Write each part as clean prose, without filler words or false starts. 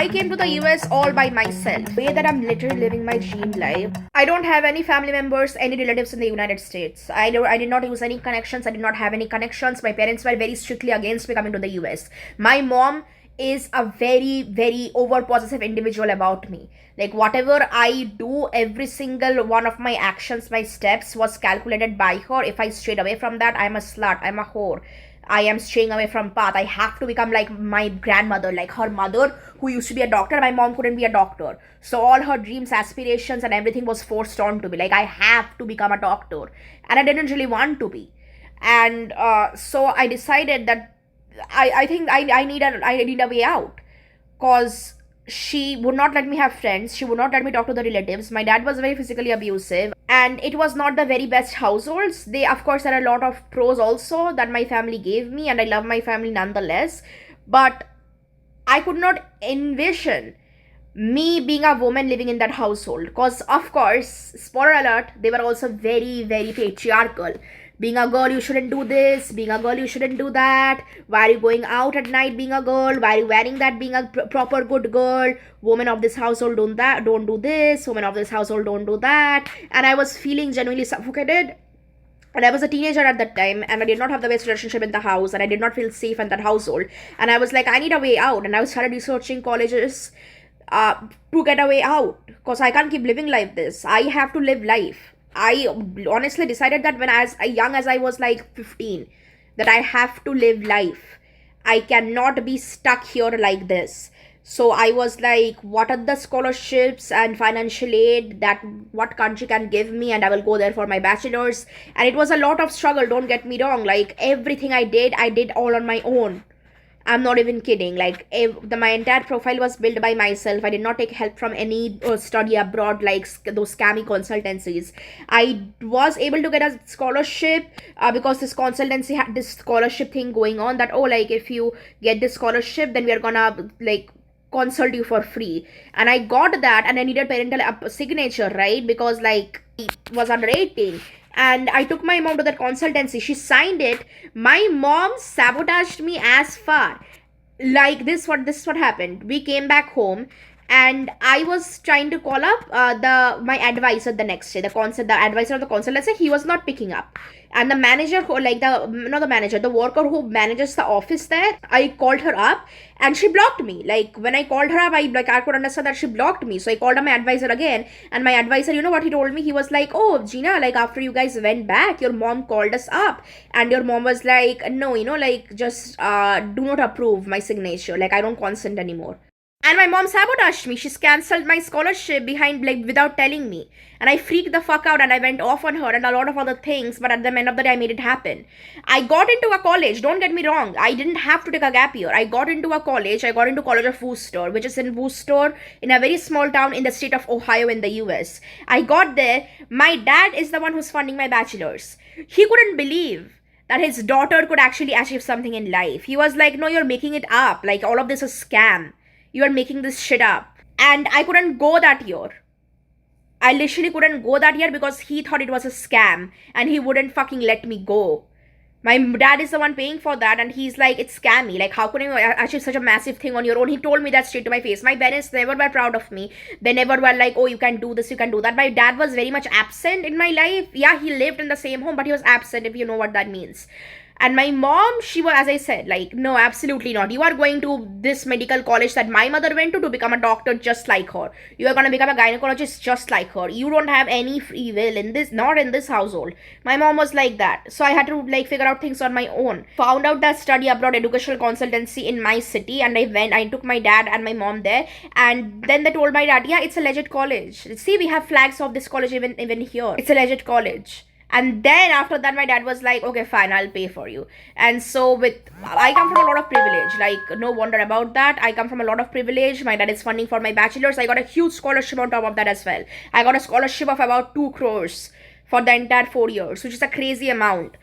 I came to the US all by myself. The way that I'm literally living my dream life. I don't have any family members, any relatives in the United States. I did not use any connections. I did not have any connections. My parents were very strictly against me coming to the US. My mom is a very, very over possessive individual about me. Like whatever I do, every single one of my actions, my steps was calculated by her. If I strayed away from that, I'm a slut, I'm a whore. I am straying away from path. I have to become like my grandmother, like her mother, who used to be a doctor. My mom couldn't be a doctor. So all her dreams, aspirations, and everything was forced on to me. Like I have to become a doctor. And I didn't really want to be. And so I decided that I think I need a way out. Cause she would not let me have friends. She would not let me talk to the relatives. My dad was very physically abusive, and it was not the very best households. They, of course, there are a lot of pros also that my family gave me, and I love my family nonetheless. But I could not envision me being a woman living in that household. Because, of course, spoiler alert, they were also very, very patriarchal. Being a girl, you shouldn't do this. Being a girl, you shouldn't do that. Why are you going out at night being a girl? Why are you wearing that being a proper good girl? Women of this household don't that, don't do this. Women of this household don't do that. And I was feeling genuinely suffocated. And I was a teenager at that time, and I did not have the best relationship in the house, and I did not feel safe in that household. And I was like, I need a way out. And I started researching colleges to get a way out, because I can't keep living like this. I have to live life. I honestly decided that when as young as I was like 15, that I have to live life. I cannot be stuck here like this. So I was like, what are the scholarships and financial aid that what country can give me, and I will go there for my bachelor's. And it was a lot of struggle, don't get me wrong. Like everything I did all on my own. I'm not even kidding. Like my entire profile was built by myself. I did not take help from any study abroad like those scammy consultancies. I was able to get a scholarship because this consultancy had this scholarship thing going on that, oh, like if you get this scholarship, then we are gonna like consult you for free. And I got that, and I needed parental signature, right? Because like it was under 18. And I took my mom to that consultancy. She signed it. My mom sabotaged me as far. Like this is what happened. We came back home, and I was trying to call up my advisor the next day. The advisor of the consultancy, he was not picking up. And the manager who the worker who manages the office there, I called her up, and she blocked me. Like when I called her up, I could understand that she blocked me. So I called up my advisor again, and my advisor, you know what he told me? He was like, oh, Gina, like after you guys went back, your mom called us up, and your mom was like, no, like just do not approve my signature. Like I don't consent anymore. And my mom sabotaged me. She's cancelled my scholarship behind, like, without telling me. And I freaked the fuck out, and I went off on her and a lot of other things. But at the end of the day, I made it happen. I got into a college. Don't get me wrong. I didn't have to take a gap year. I got into a college. I got into College of Worcester, which is in Worcester, in a very small town in the state of Ohio in the US. I got there. My dad is the one who's funding my bachelor's. He couldn't believe that his daughter could actually achieve something in life. He was like, no, you're making it up. Like, all of this is scam. You are making this shit up. And I couldn't go that year. I literally couldn't go that year because he thought it was a scam, and he wouldn't fucking let me go. My dad is the one paying for that, and he's like, it's scammy. Like, how could you achieve such a massive thing on your own? He told me that straight to my face. My parents never were proud of me. They never were like, oh, you can do this, you can do that. My dad was very much absent in my life. Yeah, he lived in the same home, but he was absent, if you know what that means. And my mom, she was, as I said, like, no, absolutely not. You are going to this medical college that my mother went to become a doctor just like her. You are going to become a gynecologist just like her. You don't have any free will in this, not in this household. My mom was like that. So I had to, like, figure out things on my own. Found out that study abroad educational consultancy in my city, and I took my dad and my mom there. And then they told my dad, yeah, it's a legit college. See, we have flags of this college even here. It's a legit college. And then after that, my dad was like, okay, fine, I'll pay for you. And so I come from a lot of privilege. Like, no wonder about that. I come from a lot of privilege. My dad is funding for my bachelor's. I got a huge scholarship on top of that as well. I got a scholarship of about 2 crores for the entire 4 years, which is a crazy amount.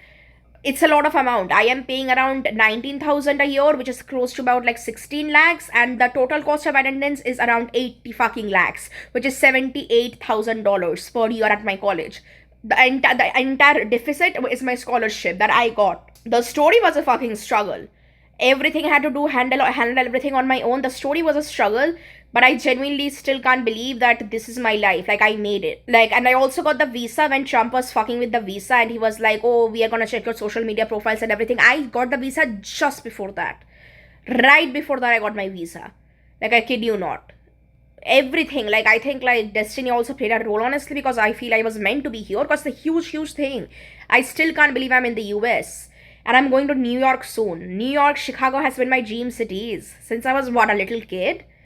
It's a lot of amount. I am paying around 19,000 a year, which is close to about like 16 lakhs. And the total cost of attendance is around 80 fucking lakhs, which is $78,000 per year at my college. The entire deficit is my scholarship that I got. The story was a fucking struggle. Everything I had to do, handle everything on my own. The story was a struggle, but I genuinely still can't believe that this is my life. Like, I made it. Like, and I also got the visa when Trump was fucking with the visa, and he was like, oh, we are gonna check your social media profiles and everything. I got the visa just before that. Right before that, I got my visa. Like, I kid you not. Everything, like, I think like destiny also played a role, honestly, because I feel I was meant to be here. Because the huge thing, I still can't believe I'm in the US, and I'm going to New York soon. New York, Chicago has been my dream cities since I was, what, a little kid.